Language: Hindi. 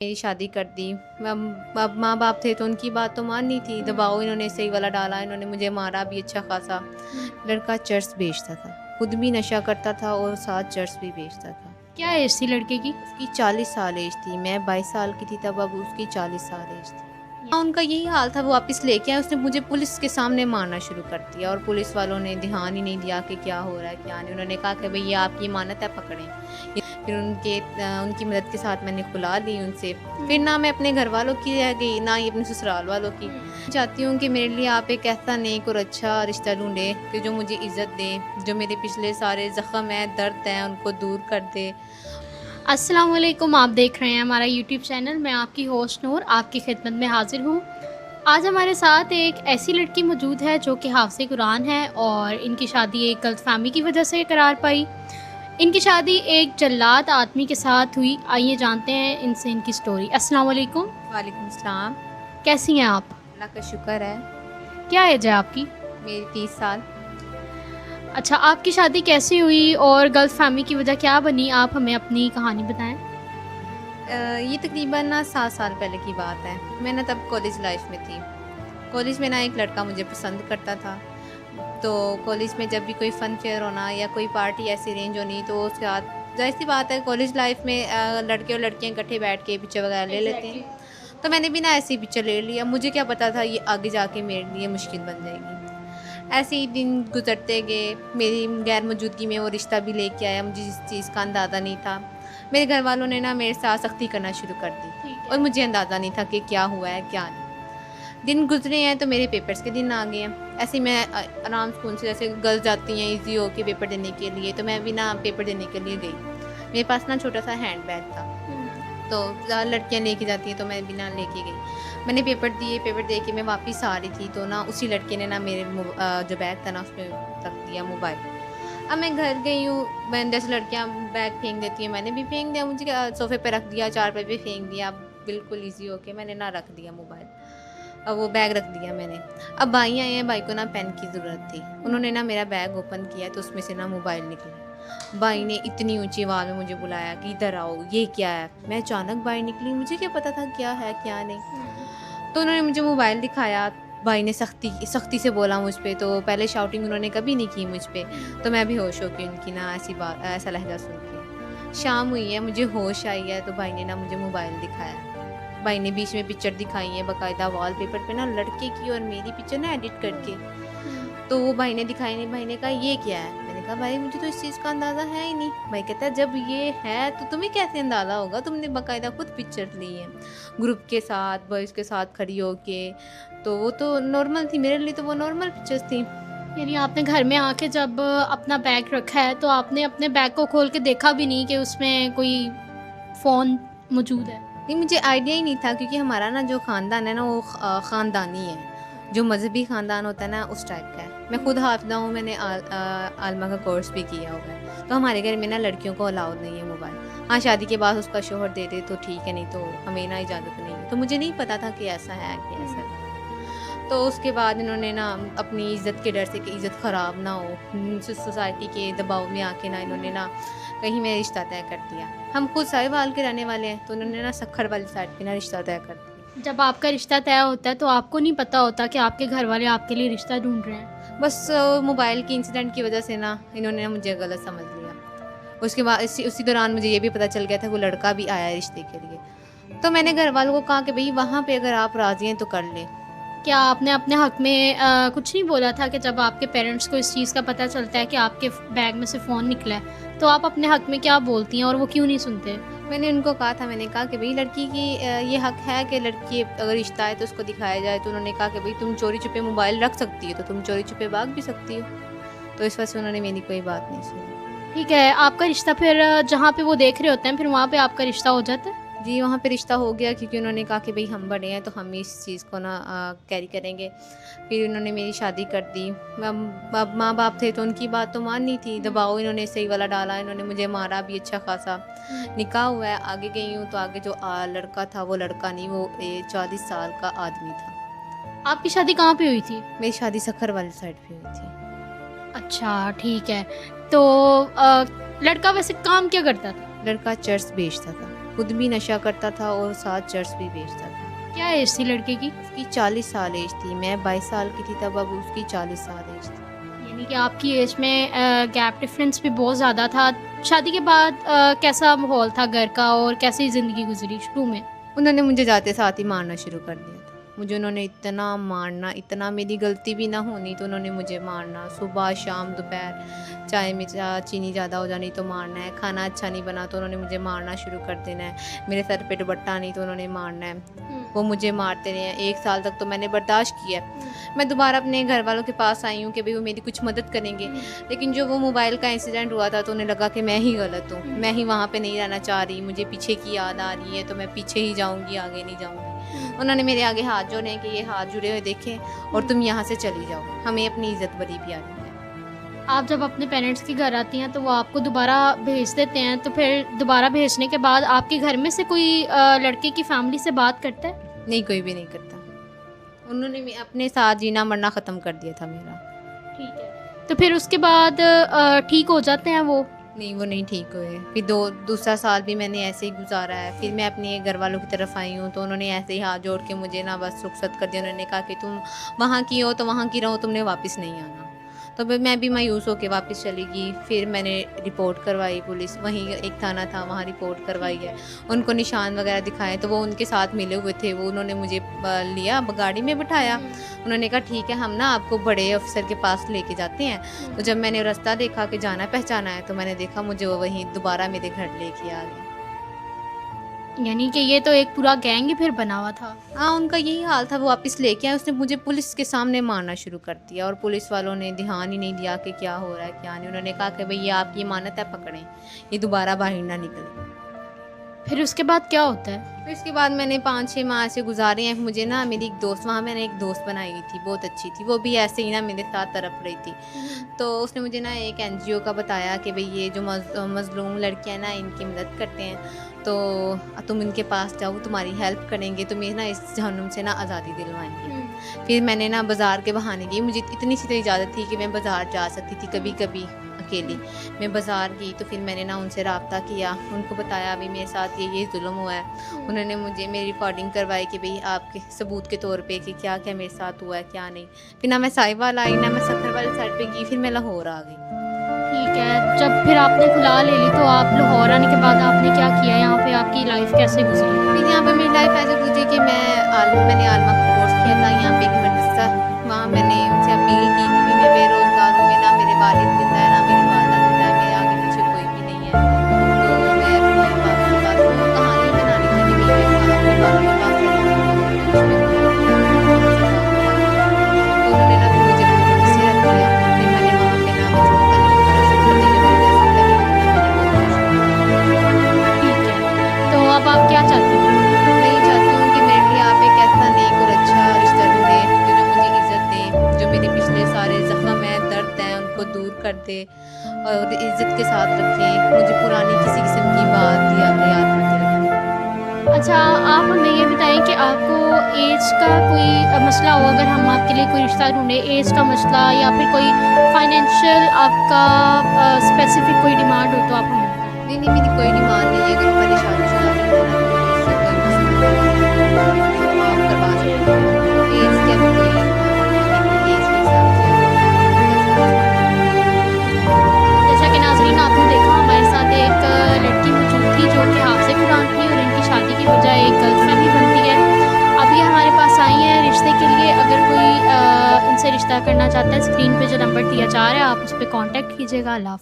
मेरी शादी कर दी। अब माँ बाप थे तो उनकी बात तो माननी थी। दबाव इन्होंने सही वाला डाला, इन्होंने मुझे मारा भी अच्छा खासा। लड़का चर्स बेचता था, खुद भी नशा करता था और साथ चर्स भी बेचता था। क्या एज थी लड़के की? उसकी 40 साल एज थी, मैं 22 साल की थी तब, अब उसकी 40 साल एज थी। हाँ, उनका यही हाल था, वो वापस लेके आए, उसने मुझे पुलिस के सामने मारना शुरू कर दिया और पुलिस वालों ने ध्यान ही नहीं दिया कि क्या हो रहा है क्या नहीं। उन्होंने कहा कि भई ये आपकी अमानत है, पकड़ें। फिर उनकी मदद के साथ मैंने खुला ली उनसे। फिर ना मैं अपने घर वालों की रह गई, ना ही अपने ससुराल वालों की। चाहती हूँ कि मेरे लिए आप एक ऐसा नेक और अच्छा रिश्ता ढूँढे कि जो मुझे इज़्ज़त दे, जो मेरे पिछले सारे ज़ख्म हैं, दर्द हैं, उनको दूर कर दे। अस्सलाम वालेकुम, आप देख रहे हैं हमारा यूट्यूब चैनल। मैं आपकी होस्ट नूर आपकी खिदमत में हाजिर हूँ। आज हमारे साथ एक ऐसी लड़की मौजूद है जो कि हाफ़िज़ कुरान है और इनकी शादी एक गलतफ़हमी की वजह से करार पाई। इनकी शादी एक जल्लाद आदमी के साथ हुई। आइए जानते हैं इनसे इनकी स्टोरी। अस्सलाम वालेकुम, वालेकुम सलाम। कैसी हैं आप? अल्लाह का शुक्र है। क्या एज है आपकी? मेरी 30 साल। अच्छा, आपकी शादी कैसे हुई और गलतफ़हमी की वजह क्या बनी? आप हमें अपनी कहानी बताएँ। ये तकरीबन ना 7 साल पहले की बात है। मैं ना तब कॉलेज लाइफ में थी। कॉलेज में ना एक लड़का मुझे पसंद करता था। तो कॉलेज में जब भी कोई फ़न फेयर होना या कोई पार्टी ऐसी अरेंज होनी तो उसके बाद ज़ाहिर-सी बात है, कॉलेज लाइफ में लड़के और लड़कियाँ इकट्ठे बैठ के पिक्चर वगैरह ले लेते हैं। तो मैंने भी ना ऐसे ही पिक्चर ले लिया। मुझे क्या पता था ये आगे जाके मेरे लिए मुश्किल बन जाएगी। ऐसे ही दिन गुज़रते गए, मेरी गैर मौजूदगी में वो रिश्ता भी लेके आया, मुझे जिस चीज़ का अंदाज़ा नहीं था। मेरे घर वालों ने ना मेरे साथ सख्ती करना शुरू कर दी ठीक और है। मुझे अंदाज़ा नहीं था कि क्या हुआ है, क्या नहीं। दिन गुज़रे हैं तो मेरे पेपर्स के दिन आ गए हैं। ऐसे ही मैं आराम सुकून से, जैसे गर्ल्स जाती हैं ईज़ी हो के पेपर देने के लिए, तो मैं भी ना पेपर देने के लिए गई। मेरे पास ना छोटा-सा हैंड बैग था। तो लड़कियाँ लेके जाती हैं तो मैं भी ना लेके गई। मैंने पेपर दिए, पेपर दे के मैं वापस आ रही थी तो ना उसी लड़के ने ना मेरे जो बैग था ना उसमें रख दिया मोबाइल। अब मैं घर गई हूँ, मैंने जैसे लड़कियाँ बैग फेंक देती हैं, मैंने भी फेंक दिया। मुझे क्या, सोफ़े पे रख दिया, चारपाई पे फेंक दिया, बिल्कुल ईज़ी होके मैंने ना रख दिया मोबाइल। अब वो बैग रख दिया मैंने। अब भाई आए हैं, भाई को ना पेन की ज़रूरत थी। उन्होंने ना मेरा बैग ओपन किया तो उसमें से ना मोबाइल निकला। भाई ने इतनी ऊँची आवाज़ में मुझे बुलाया कि इधर आओ, ये क्या है? मैं अचानक बाहर निकली, मुझे क्या पता था क्या है, क्या नहीं। तो उन्होंने मुझे मोबाइल दिखाया। भाई ने सख्ती सख्ती से बोला मुझ पे, तो पहले शाउटिंग उन्होंने कभी नहीं की मुझ पे। तो मैं बेहोश हो गई उनकी ना ऐसा लहज़ा सुन के। शाम हुई है, मुझे होश आई है तो भाई ने ना मुझे मोबाइल दिखाया। भाई ने बीच में पिक्चर दिखाई है, बाकायदा वॉलपेपर पे ना लड़के की और मेरी पिक्चर ना एडिट करके। तो वो भाई ने दिखाई नहीं, भाई ने कहा ये क्या है? मैंने कहा भाई मुझे तो इस चीज़ का अंदाज़ा है ही नहीं। भाई कहता है जब ये है तो तुम्हें कैसे अंदाज़ा होगा? तुमने बाकायदा खुद पिक्चर ली है, ग्रुप के साथ, बॉयज़ के साथ खड़ी होके। तो वो तो नॉर्मल थी, मेरे लिए तो वो नॉर्मल पिक्चर्स थी। यानी आपने घर में आके जब अपना बैग रखा है तो आपने अपने बैग को खोल के देखा भी नहीं कि उसमें कोई फ़ोन मौजूद है? नहीं, मुझे आइडिया ही नहीं था क्योंकि हमारा ना जो ख़ानदान है ना वो ख़ानदानी है। जो मज़हबी ख़ानदान होता है ना उस टाइप का है। मैं खुद हाफ़िज़ा हूँ, मैंने आलमा का कोर्स भी किया हुआ है। तो हमारे घर में ना लड़कियों को अलाउड नहीं है मोबाइल। हाँ, शादी के बाद उसका शौहर दे दे तो ठीक है, नहीं तो हमें ना इजाज़त नहीं है। तो मुझे नहीं पता था कि ऐसा है कि ऐसा है। तो उसके बाद इन्होंने ना अपनी इज़्ज़त के डर से कि इज़्ज़त ख़राब ना हो, सोसाइटी के दबाव में आके ना इन्होंने ना कहीं में रिश्ता तय कर दिया। हम खुद साहिवाल के रहने वाले हैं तो उन्होंने ना सक्खर वाली साइड पे ना रिश्ता तय कर दिया। जब आपका रिश्ता तय होता है तो आपको नहीं पता होता कि आपके घर वाले आपके लिए रिश्ता ढूँढ रहे हैं? बस मोबाइल के इंसिडेंट की वज़ह से ना इन्होंने ना मुझे गलत समझ लिया। उसके बाद उसी दौरान मुझे ये भी पता चल गया था वो लड़का भी आया है रिश्ते के लिए। तो मैंने घर वालों को कहा कि भई वहाँ पे अगर आप राज़ी हैं तो कर लें। क्या आपने अपने हक़ में कुछ नहीं बोला था कि जब आपके पेरेंट्स को इस चीज़ का पता चलता है कि आपके बैग में से फ़ोन निकला है, तो आप अपने हक़ में क्या बोलती हैं और वो क्यों नहीं सुनते? मैंने उनको कहा था, मैंने कहा कि भई लड़की की ये हक़ है कि लड़की अगर रिश्ता है तो उसको दिखाया जाए। तो उन्होंने कहा कि भई तुम चोरी-छुपे मोबाइल रख सकती हो तो तुम चोरी-छुपे भाग भी सकती हो। तो इस वजह से उन्होंने मेरी कोई बात नहीं सुनी। ठीक है, आपका रिश्ता फिर जहाँ पे वो देख रहे होते हैं फिर वहाँ पे आपका रिश्ता हो जाता है? जी, वहाँ पे रिश्ता हो गया क्योंकि उन्होंने कहा कि भई हम बड़े हैं तो हम इस चीज़ को ना कैरी करेंगे। फिर उन्होंने मेरी शादी कर दी। अब माँ बाप थे तो उनकी बात तो माननी थी। दबाव इन्होंने सही वाला डाला, इन्होंने मुझे मारा भी अच्छा खासा। निकाह हुआ है, आगे गई हूँ तो आगे जो लड़का था वो लड़का नहीं, वो 40 साल का आदमी था। आपकी शादी कहाँ पे हुई थी? मेरी शादी सक्खर वाली साइड पे हुई थी। अच्छा, ठीक है। तो लड़का वैसे काम क्या करता था? लड़का चर्स बेचता था। खुद भी नशा करता था और साथ चर्च भी बेचता था। क्या एज थी लड़के की? उसकी 40 साल एज थी, मैं 22 साल की थी तब, अब उसकी 40 साल एज थी। यानी कि आपकी एज में गैप डिफरेंस भी बहुत ज़्यादा था। शादी के बाद कैसा माहौल था घर का और कैसी ज़िंदगी गुजरी शुरू में? उन्होंने मुझे जाते साथ ही मारना शुरू कर दिया था। मुझे उन्होंने इतना मारना, इतना, मेरी गलती भी ना होनी तो उन्होंने मुझे मारना, सुबह शाम दोपहर, चाय में चीनी ज़्यादा हो जानी तो मारना है, खाना अच्छा नहीं बना तो उन्होंने मुझे मारना शुरू कर देना है, मेरे सर पे दुपट्टा नहीं तो उन्होंने मारना है। वो मुझे मारते रहे हैं, 1 साल तक तो मैंने बर्दाश्त किया। मैं दोबारा अपने घर वालों के पास आई हूँ कि भाई वो मेरी कुछ मदद करेंगे, लेकिन जो वो मोबाइल का इंसिडेंट हुआ था तो उन्हें लगा कि मैं ही गलत हूँ, मैं ही वहाँ पे नहीं रहना चाह रही, मुझे पीछे की याद आ रही है तो मैं पीछे ही जाऊँगी, आगे नहीं जाऊँगी। उन्होंने मेरे आगे हाथ जोड़े कि ये हाथ जुड़े हुए देखें और तुम यहाँ से चली जाओ, हमें अपनी इज्जत बड़ी प्यारी है। आप जब अपने पेरेंट्स के घर आती हैं तो वो आपको दोबारा भेज देते हैं, तो फिर दोबारा भेजने के बाद आपके घर में से कोई लड़के की फैमिली से बात करता है? नहीं, कोई भी नहीं करता। उन्होंने अपने साथ जीना मरना ख़त्म कर दिया था मेरा। ठीक है। तो फिर उसके बाद ठीक हो जाते हैं वो? नहीं, वो नहीं ठीक हुए। फिर दूसरा साल भी मैंने ऐसे ही गुजारा है। फिर मैं अपने घर वालों की तरफ आई हूँ तो उन्होंने ऐसे ही हाथ जोड़ के मुझे ना बस रुखसत कर दिया। उन्होंने कहा कि तुम वहाँ की हो तो वहाँ की रहो, तुमने वापस नहीं आना। तो फिर मैं भी मायूस होकर वापस चली गई। फिर मैंने रिपोर्ट करवाई, पुलिस वहीं एक थाना था वहाँ रिपोर्ट करवाई है। उनको निशान वगैरह दिखाए तो वो उनके साथ मिले हुए थे, वो उन्होंने मुझे लिया, गाड़ी में बिठाया। उन्होंने कहा ठीक है, हम ना आपको बड़े अफसर के पास लेके जाते हैं। तो जब मैंने रास्ता देखा कि जाना पहचाना है तो मैंने देखा मुझे वो वहीं दोबारा मेरे घर लेके आ गए। यानी कि ये तो एक पूरा गैंग ही फिर बना हुआ था। हाँ, उनका यही हाल था, वो वापस लेके आए। उसने मुझे पुलिस के सामने मारना शुरू कर दिया और पुलिस वालों ने ध्यान ही नहीं दिया कि क्या हो रहा है क्या नहीं। उन्होंने कहा कि भाई ये आपकी अमानत है, पकड़ें, ये दोबारा बाहर ना निकले। फिर उसके बाद क्या होता है? फिर इसके बाद मैंने 5-6 माह ऐसे गुजारे हैं। मुझे ना मेरी एक दोस्त, वहाँ मैंने एक दोस्त बनाई हुई थी, बहुत अच्छी थी, वो भी ऐसे ही ना मेरे साथ तड़प रही थी। तो उसने मुझे ना एक NGO का बताया कि भाई ये जो मज़लूम लड़कियाँ ना इनकी मदद करते हैं, तो तुम इनके पास जाओ, तुम्हारी हेल्प करेंगे, तुम्हें ना इस जहन्नुम से ना आज़ादी दिलवाएंगे। फिर मैंने ना बाज़ार के बहाने गई, मुझे इतनी सी तो इजाज़त थी कि मैं बाज़ार जा सकती थी कभी कभी अकेली। मैं बाज़ार गई तो फिर मैंने ना उनसे रब्ता किया, उनको बताया अभी मेरे साथ ये जुल्म हुआ है। उन्होंने मुझे मेरी रिकॉर्डिंग करवाई कि भाई आपके सबूत के तौर पे कि क्या क्या मेरे साथ हुआ है क्या नहीं। फिर ना मैं साहिवाल आई, ना मैं सखर वाली साइड पे गई, फिर मैं लाहौर आ गई। ठीक है। जब फिर आपने खुला ले ली तो आप लाहौर आने के बाद आपने क्या किया? यहाँ पे आपकी लाइफ कैसे गुजरी? फिर यहाँ पे मेरी लाइफ ऐसे गुजरी कि मैंने आलमा का कोर्स किया था यहाँ पे एक मदरसा, वहाँ मैंने उनसे अपील की कि भी मैं बेरोज़गार हूँ, ना मेरे वालिद जिंदा है, ना मेरी वालदा जिंदा है, मेरे आगे पीछे कोई भी नहीं है। तो मैं अपने बाप के पास कहानी बनानी थी कि मैं अपने बाप के पास चली गई। तो उन्होंने ना फिर मुझे अपनी से रख लिया। फिर मैंने वहाँ पे ना मैं छोड़कर नहीं, मेरा शुक्र नहीं जो मेरे जैसी कभी मैंने बहुत कोशिश की। ठीक है। तो अब आप क्या चाहती हैं? मैं ये चाहती हूँ कि मेरे लिए आप एक ऐसा नेक और अच्छा रिश्ता ढूंढें जो मुझे इज़्ज़त दे, जो मेरे पिछले सारे ज़ख्म हैं, दर्द हैं, उनको दूर कर दे और इज़्ज़त के साथ रखे, मुझे पुरानी किसी किस्म की बात या याद करते रखें। अच्छा, आप हमें ये बताएं कि आपको एज का कोई मसला हो, अगर हम आपके लिए कोई रिश्ता ढूंढें, एज का मसला या फिर कोई फाइनेंशियल आपका स्पेसिफिक कोई डिमांड हो तो आप हमें बताएं। नहीं, नहीं, मेरी कोई डिमांड नहीं है। अगर पहले शादीशुदा भी है ना तो उससे कोई मसला नहीं है, तो आप करवा सकते हो। एज के अभी कोई एज के हिसाब से जैसा कि नाज़रीन आपने देखा, हमारे साथ एक लड़की मौजूद थी जो कि हाफ़िज़ कुरान थी और इनकी शादी की बजाय एक गर्लफ्रेंड भी बनती है। अब ये हमारे पास आई हैं रिश्ते के लिए। अगर कोई इनसे रिश्ता करना चाहता है, स्क्रीन पे जो नंबर दिया जा रहा है आप उस पर कॉन्टैक्ट कीजिएगा। अल्लाह हाफ़िज़।